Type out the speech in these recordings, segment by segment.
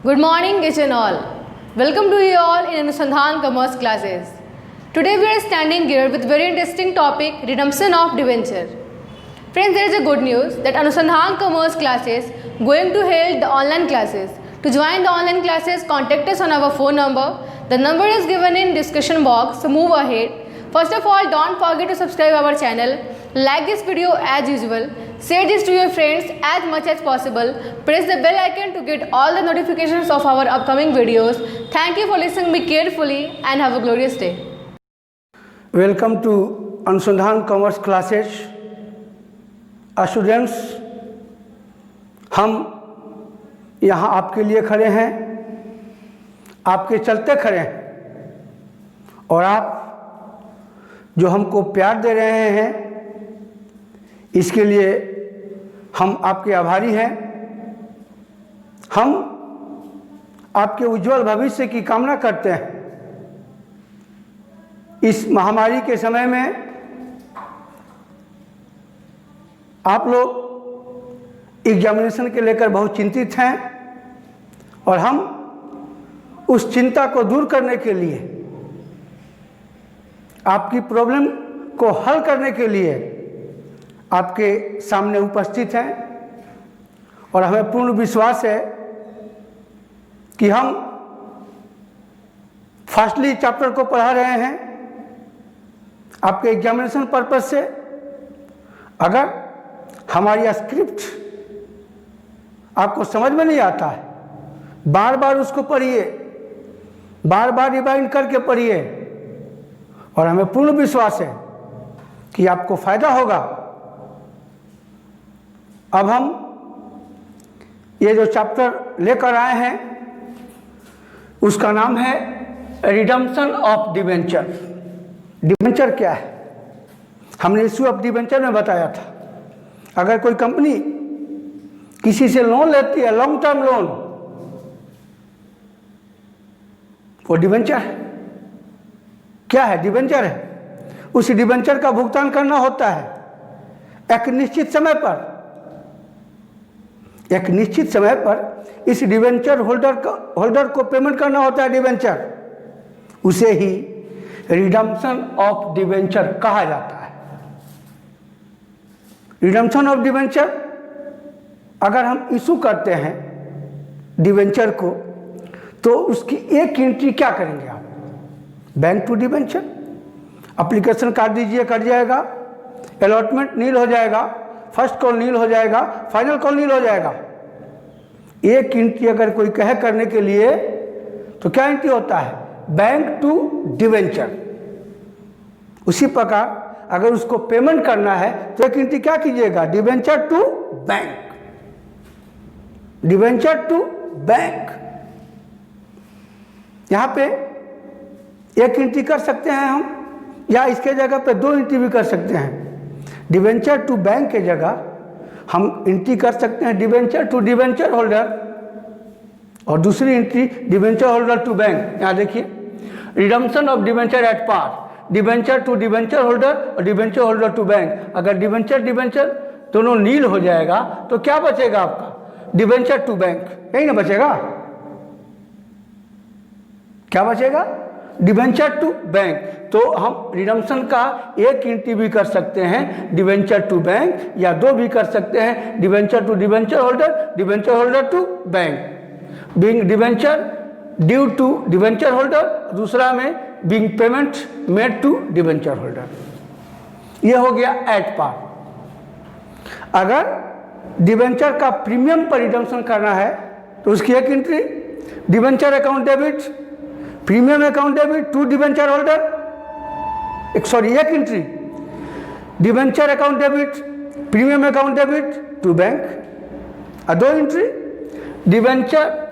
Good morning, each and all. Welcome to you all in Anusandhan Commerce classes. Today we are standing here with very interesting topic, redemption of debenture. Friends, there is a good news that Anusandhan Commerce classes going to hold the online classes. To join the online classes, contact us on our phone number. The number is given in description box. So move ahead. First of all, don't forget to subscribe our channel. Like this video as usual. Share this to your friends as much as possible. Press the bell icon to get all the notifications of our upcoming videos. Thank you for listening me carefully and have a glorious day. Welcome to Anusandhan Commerce classes. Students, हम यहाँ आपके लिए खड़े हैं, आपके चलते खड़े हैं और आप जो हमको प्यार दे रहे हैं इसके लिए हम आपके आभारी हैं। हम आपके उज्जवल भविष्य की कामना करते हैं। इस महामारी के समय में आप लोग एग्जामिनेशन के लेकर बहुत चिंतित हैं और हम उस चिंता को दूर करने के लिए, आपकी प्रॉब्लम को हल करने के लिए आपके सामने उपस्थित हैं और हमें पूर्ण विश्वास है कि हम फर्स्टली चैप्टर को पढ़ा रहे हैं आपके एग्जामिनेशन पर्पस से। अगर हमारी स्क्रिप्ट आपको समझ में नहीं आता है, बार बार उसको पढ़िए, बार बार रिवाइंड करके पढ़िए और हमें पूर्ण विश्वास है कि आपको फायदा होगा। अब हम ये जो चैप्टर लेकर आए हैं उसका नाम है रिडम्पशन ऑफ डिबेंचर। डिबेंचर क्या है? हमने इश्यू ऑफ डिबेंचर में बताया था। अगर कोई कंपनी किसी से लोन लेती है, लॉन्ग टर्म लोन, वो डिबेंचर है। क्या है? डिबेंचर है। उस डिबेंचर का भुगतान करना होता है एक निश्चित समय पर। एक निश्चित समय पर इस डिबेंचर होल्डर को पेमेंट करना होता है डिबेंचर। उसे ही रिडम्पशन ऑफ डिबेंचर कहा जाता है। रिडम्पशन ऑफ डिबेंचर, अगर हम इशू करते हैं डिबेंचर को तो उसकी एक एंट्री क्या करेंगे आप? बैंक टू डिबेंचर, एप्लीकेशन काट दीजिए, कट जाएगा, अलॉटमेंट नील हो जाएगा, फर्स्ट कॉल नील हो जाएगा, फाइनल कॉल नील हो जाएगा। एक एंट्री अगर कोई कहे करने के लिए तो क्या एंट्री होता है? Bank to debenture. उसी प्रकार अगर उसको पेमेंट करना है तो एक एंट्री क्या कीजिएगा? Debenture to bank. Debenture to bank. यहां पे एक एंट्री कर सकते हैं हम, या इसके जगह पे दो एंट्री भी कर सकते हैं। डिबेंचर टू बैंक के जगह हम एंट्री कर सकते हैं डिबेंचर टू डिबेंचर होल्डर और दूसरी entry debenture holder to bank. यहाँ देखिए, redemption of debenture at par, debenture to debenture holder और डिबेंचर होल्डर टू बैंक। अगर डिबेंचर दोनों नील हो जाएगा तो क्या बचेगा आपका? Debenture to bank. यही ना बचेगा? क्या बचेगा? Debenture to bank. तो हम रिडम्पशन का एक एंट्री भी कर सकते हैं डिबेंचर टू बैंक, या दो भी कर सकते हैं debenture to debenture holder to bank. Being debenture due to debenture holder, दूसरा में being payment made to debenture holder. ये हो गया एट पार। अगर डिबेंचर का प्रीमियम पर रिडम्पशन करना है तो उसकी एक entry debenture account debit, premium account debit to debenture holder, एक entry debenture account debit, premium account debit to bank, और दो entry debenture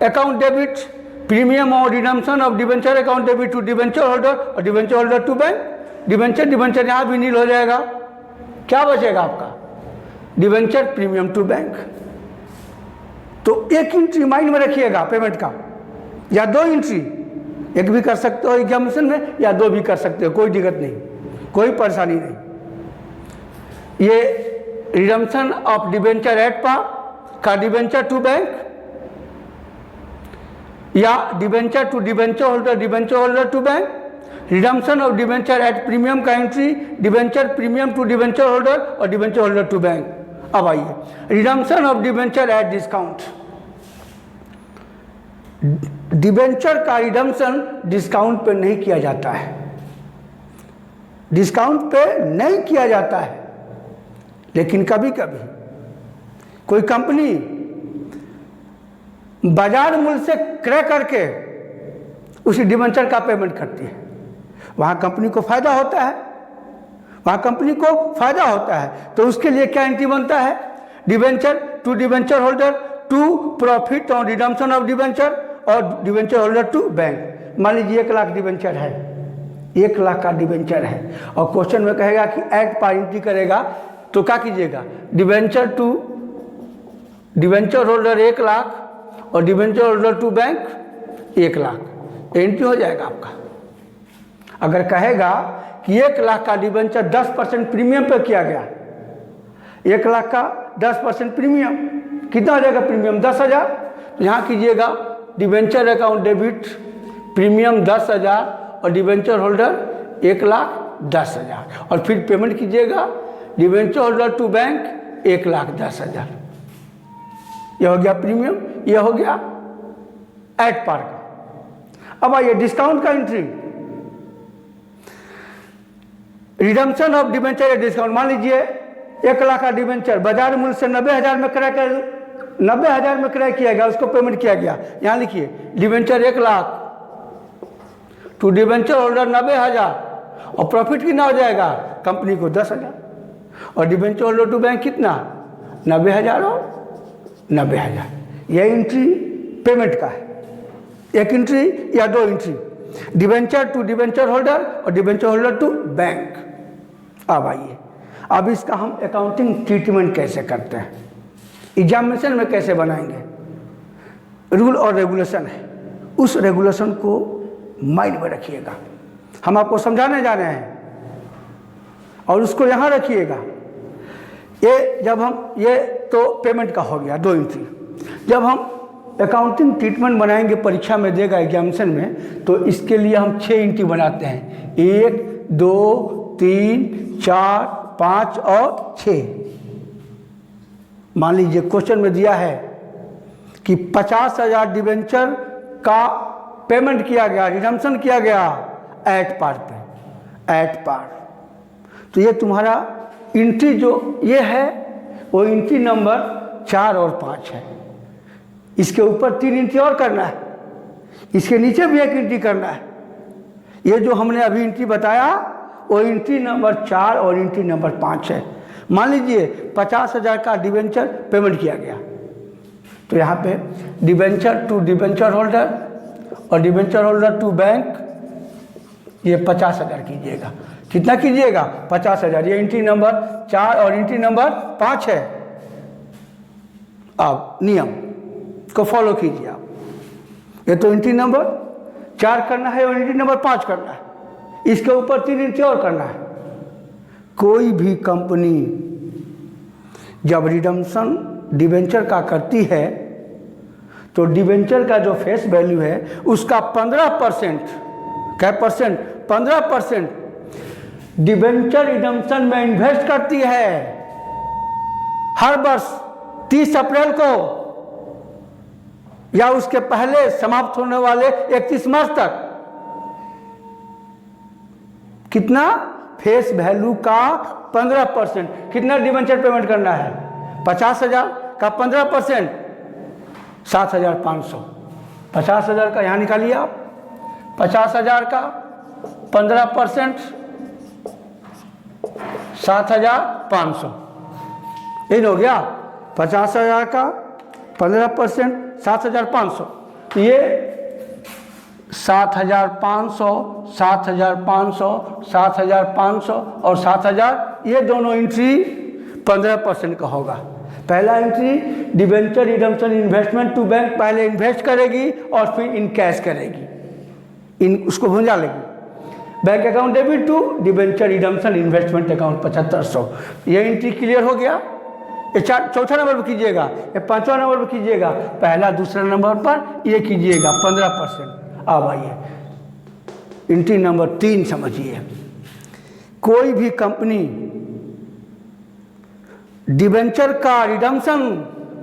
account debit, premium और redemption of debenture account debit to debenture holder और debenture holder to bank. Debenture यहाँ भी nil हो जाएगा। क्या बचेगा आपका? Debenture premium to bank. तो एक एंट्री माइंड में रखिएगा पेमेंट का, या दो एंट्री, एक भी कर सकते हो एग्जामिनेशन में या दो भी कर सकते हो, कोई दिक्कत नहीं, कोई परेशानी नहीं। ये redemption of debenture at par का डिबेंचर टू बैंक या debenture to debenture holder to bank, redemption of debenture at premium का entry, debenture premium to debenture holder और डिबेंचर होल्डर टू बैंक। अब आइए redemption of debenture at discount. Debenture का redemption discount पे नहीं किया जाता है, डिस्काउंट पे नहीं किया जाता है, लेकिन कभी कभी कोई कंपनी बाजार मूल्य से क्रय करके उसी डिबेंचर का पेमेंट करती है, वहाँ कंपनी को फायदा होता है, वहाँ कंपनी को फायदा होता है। तो उसके लिए क्या एंट्री बनता है, debenture to debenture holder to profit on redemption of debenture और डिबेंचर होल्डर टू बैंक। मान लीजिए 1 लाख डिबेंचर है, 1 लाख का डिबेंचर है और क्वेश्चन में कहेगा कि एट पार एंट्री करेगा, तो क्या कीजिएगा, debenture to debenture holder 1 lakh और debenture holder to bank 1 lakh, entry हो जाएगा आपका। अगर कहेगा कि 1 लाख का डिबेंचर 10% प्रीमियम पे किया गया, 1 लाख का 10% प्रीमियम, कितना हो जाएगा प्रीमियम 10,000, तो यहाँ कीजिएगा डिबेंचर अकाउंट डेबिट प्रीमियम 10,000 और डिबेंचर होल्डर 1,10,000 और फिर पेमेंट कीजिएगा डिबेंचर होल्डर टू बैंक 1,10,000। यह हो गया प्रीमियम, यह हो गया एट पार का। अब आइए डिस्काउंट का एंट्री, रिडम्पशन ऑफ डिबेंचर या डिस्काउंट। मान लीजिए 1 लाख का डिबेंचर बाजार मूल्य से 90,000 में क्रय कर 90,000 में क्रय किया गया, उसको पेमेंट किया गया। यहाँ लिखिए debenture 1 lakh to debenture holder 90,000 और प्रॉफिट कितना हो जाएगा कंपनी को 10,000 और डिबेंचर होल्डर टू बैंक कितना 90,000 और 90,000। यह एंट्री पेमेंट का है, एक एंट्री या 2 entry, debenture to debenture holder और डिबेंचर होल्डर टू बैंक। अब आइए, अब इसका हम अकाउंटिंग ट्रीटमेंट कैसे करते हैं, एग्जामिनेशन में कैसे बनाएंगे। रूल और रेगुलेशन है, उस रेगुलेशन को माइंड में रखिएगा। हम आपको समझाने जा रहे हैं और उसको यहाँ रखिएगा। ये जब हम ये तो पेमेंट का हो गया 2 एंट्री। जब हम अकाउंटिंग ट्रीटमेंट बनाएंगे, परीक्षा में देगा एग्जामिनेशन में, तो इसके लिए हम 6 एंट्री बनाते हैं, 1 2 3 4 5 और 6। मान लीजिए क्वेश्चन में दिया है कि 50,000 डिबेंचर का पेमेंट किया गया, रिडम्पशन किया गया एट पार पे, एट पार। तो ये तुम्हारा एंट्री जो ये है वो एंट्री नंबर 4 और 5 है। इसके ऊपर 3 एंट्री और करना है, इसके नीचे भी एक एंट्री करना है। ये जो हमने अभी एंट्री बताया वो एंट्री नंबर 4 और एंट्री नंबर 5 है। मान लीजिए 50,000 का डिबेंचर पेमेंट किया गया, तो यहाँ पे डिबेंचर टू डिबेंचर होल्डर और डिबेंचर होल्डर टू बैंक ये 50,000 कीजिएगा। कितना कीजिएगा 50,000। ये एंट्री नंबर 4 और एंट्री नंबर 5 है। अब नियम को फॉलो कीजिए आप। ये तो एंट्री नंबर 4 करना है और एंट्री नंबर 5 करना है, इसके ऊपर 3 एंट्री और करना है। कोई भी कंपनी जब रिडम्पशन डिबेंचर का करती है तो डिबेंचर का जो फेस वैल्यू है उसका 15%, क्या परसेंट, 15% डिबेंचर रिडम्पशन में इन्वेस्ट करती है हर वर्ष 30 अप्रैल को या उसके पहले समाप्त होने वाले 31 मार्च तक। कितना फेस वैल्यू का 15%। कितना डिबेंचर पेमेंट करना है 50,000 का 15% 7,500। 50,000 का यहाँ निकालिए आप, 50,000 का 15% 7,500। इन हो गया 50,000 का 15% 7,500। तो ये 7,500 7,500 7,500 और 7,000, ये दोनों एंट्री 15% का होगा। पहला entry debenture redemption investment to bank, पहले इन्वेस्ट करेगी और फिर इन कैश करेगी, इन उसको भुंजा लेगी। Bank account debit to debenture redemption investment account 7,500। ये एंट्री क्लियर हो गया। ये चौथा नंबर पर कीजिएगा, ये पांचवा नंबर पर कीजिएगा, पहला दूसरा नंबर पर ये कीजिएगा 15%। अब आइए एंट्री नंबर 3 समझिए। कोई भी कंपनी डिबेंचर का रिडम्पशन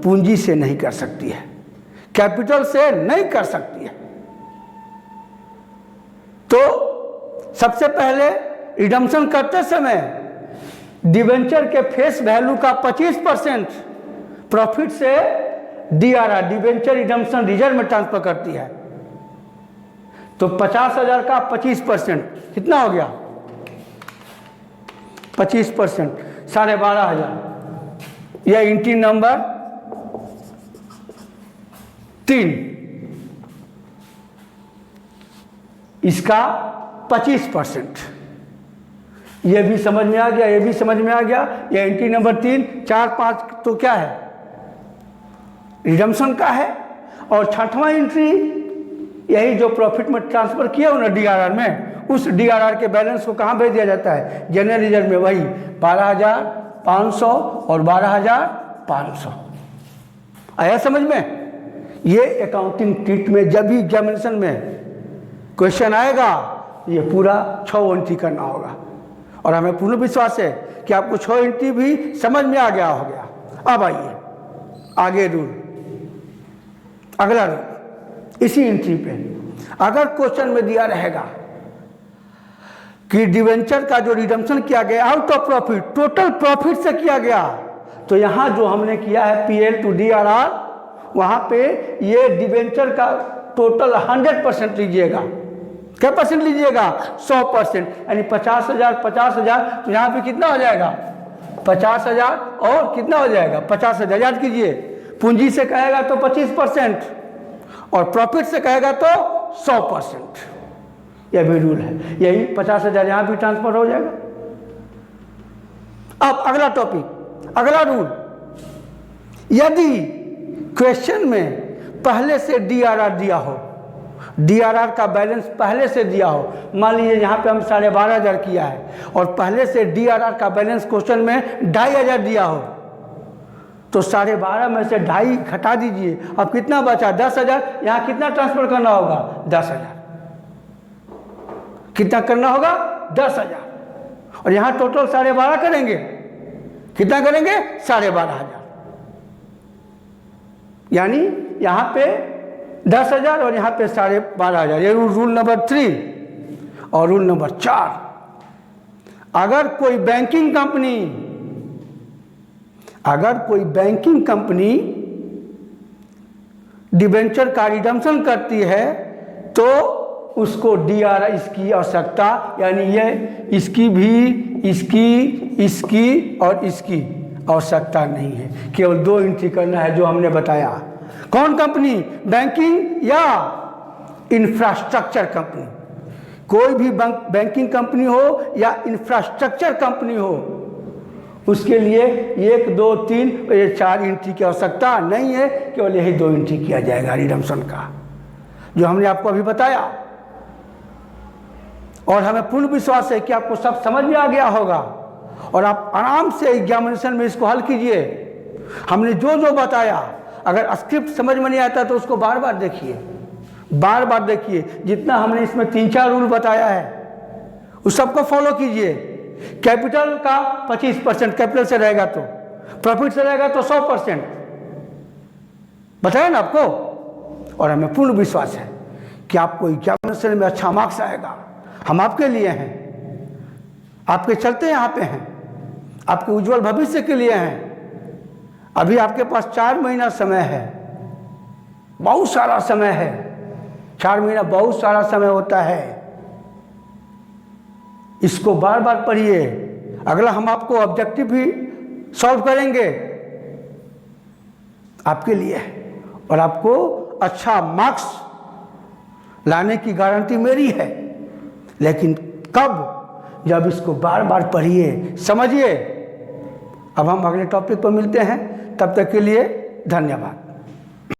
पूंजी से नहीं कर सकती है, कैपिटल से नहीं कर सकती है। तो सबसे पहले रिडम्पशन करते समय डिबेंचर के फेस वैल्यू का 25% प्रॉफिट से DRR डिबेंचर रिडम्पशन रिजर्व में ट्रांसफर करती है। तो 50,000 का 25% कितना हो गया? 25% 12,500। यह एंट्री नंबर 3, इसका 25%। ये भी समझ में आ गया, ये भी समझ में आ गया। ये एंट्री नंबर 3, 4, 5 तो क्या है? रिडम्पशन का है। और छठवां एंट्री यही जो प्रॉफिट में ट्रांसफर किया हो ना DRR में, उस DRR के बैलेंस को कहाँ भेज दिया जाता है? जनरल रिजर्व में। वही 12,500 और 12,500 आया समझ में? ये अकाउंटिंग ट्रीट में जब भी एग्जामिनेशन में क्वेश्चन आएगा, ये पूरा 6 एंट्री करना होगा। और हमें पूर्ण विश्वास है कि आपको 6 एंट्री भी समझ में आ गया होगा। अब आइए आगे रूल, अगला रूल इसी एंट्री पे। अगर क्वेश्चन में दिया रहेगा कि डिवेंचर का जो रिडम्पशन किया गया out of profit, total profit से किया गया, तो यहाँ जो हमने किया है PL to DRR, वहाँ पे ये डिवेंचर का टोटल 100% लीजिएगा। क्या परसेंट लीजिएगा? 100%, यानी 50,000 50,000। तो यहाँ पे कितना हो जाएगा? 50,000 और कितना हो जाएगा? 50,000। याद कीजिए, पूंजी से कहेगा तो 25% और प्रॉफिट से कहेगा तो 100%। यह भी रूल है। यही 50,000 यहाँ भी ट्रांसफर हो जाएगा। अब अगला टॉपिक, अगला रूल, यदि क्वेश्चन में पहले से DRR दिया हो, DRR का बैलेंस पहले से दिया हो, मान लीजिए यहाँ पे हम 12,500 किया है और पहले से DRR का बैलेंस क्वेश्चन में 2,500 दिया हो, तो 12,500 में से 2.5 घटा दीजिए। अब कितना बचा? 10,000। यहाँ कितना ट्रांसफर करना होगा? 10,000। कितना करना होगा? 10,000। और यहाँ टोटल 12,500 करेंगे। कितना करेंगे? 12,500। यानी यहाँ पे 10,000 और यहाँ पे 12,500। ये रूल नंबर 3। और रूल नंबर 4, अगर कोई बैंकिंग कंपनी डिबेंचर का रिडम्पशन करती है तो उसको DRR इसकी आवश्यकता, यानी ये इसकी भी, इसकी और इसकी आवश्यकता नहीं है। केवल 2 एंट्री करना है जो हमने बताया। कौन कंपनी? बैंकिंग या इंफ्रास्ट्रक्चर कंपनी। कोई भी बैंकिंग कंपनी हो या इंफ्रास्ट्रक्चर कंपनी हो, उसके लिए 1, 2, 3 ये 4 एंट्री की आवश्यकता नहीं है। केवल यही 2 एंट्री किया जाएगा रिडम्पशन का, जो हमने आपको अभी बताया। और हमें पूर्ण विश्वास है कि आपको सब समझ में आ गया होगा और आप आराम से एग्जामिनेशन में इसको हल कीजिए। हमने जो जो बताया, अगर स्क्रिप्ट समझ में नहीं आता तो उसको बार बार देखिए, बार बार देखिए। जितना हमने इसमें 3-4 रूल बताया है उस सबको फॉलो कीजिए। कैपिटल का 25% कैपिटल से रहेगा, तो प्रॉफिट से रहेगा तो 100% बताया ना आपको। और हमें पूर्ण विश्वास है कि आपको एग्जामिनेशन में अच्छा मार्क्स आएगा। हम आपके लिए हैं, आपके चलते यहाँ पे हैं, आपके उज्जवल भविष्य के लिए हैं। अभी आपके पास 4 महीना समय है, बहुत सारा समय है। 4 महीना बहुत सारा समय होता है। इसको बार बार पढ़िए। अगला हम आपको ऑब्जेक्टिव भी सॉल्व करेंगे आपके लिए, और आपको अच्छा मार्क्स लाने की गारंटी मेरी है। लेकिन कब? जब इसको बार बार पढ़िए, समझिए। अब हम अगले टॉपिक पर मिलते हैं, तब तक के लिए धन्यवाद।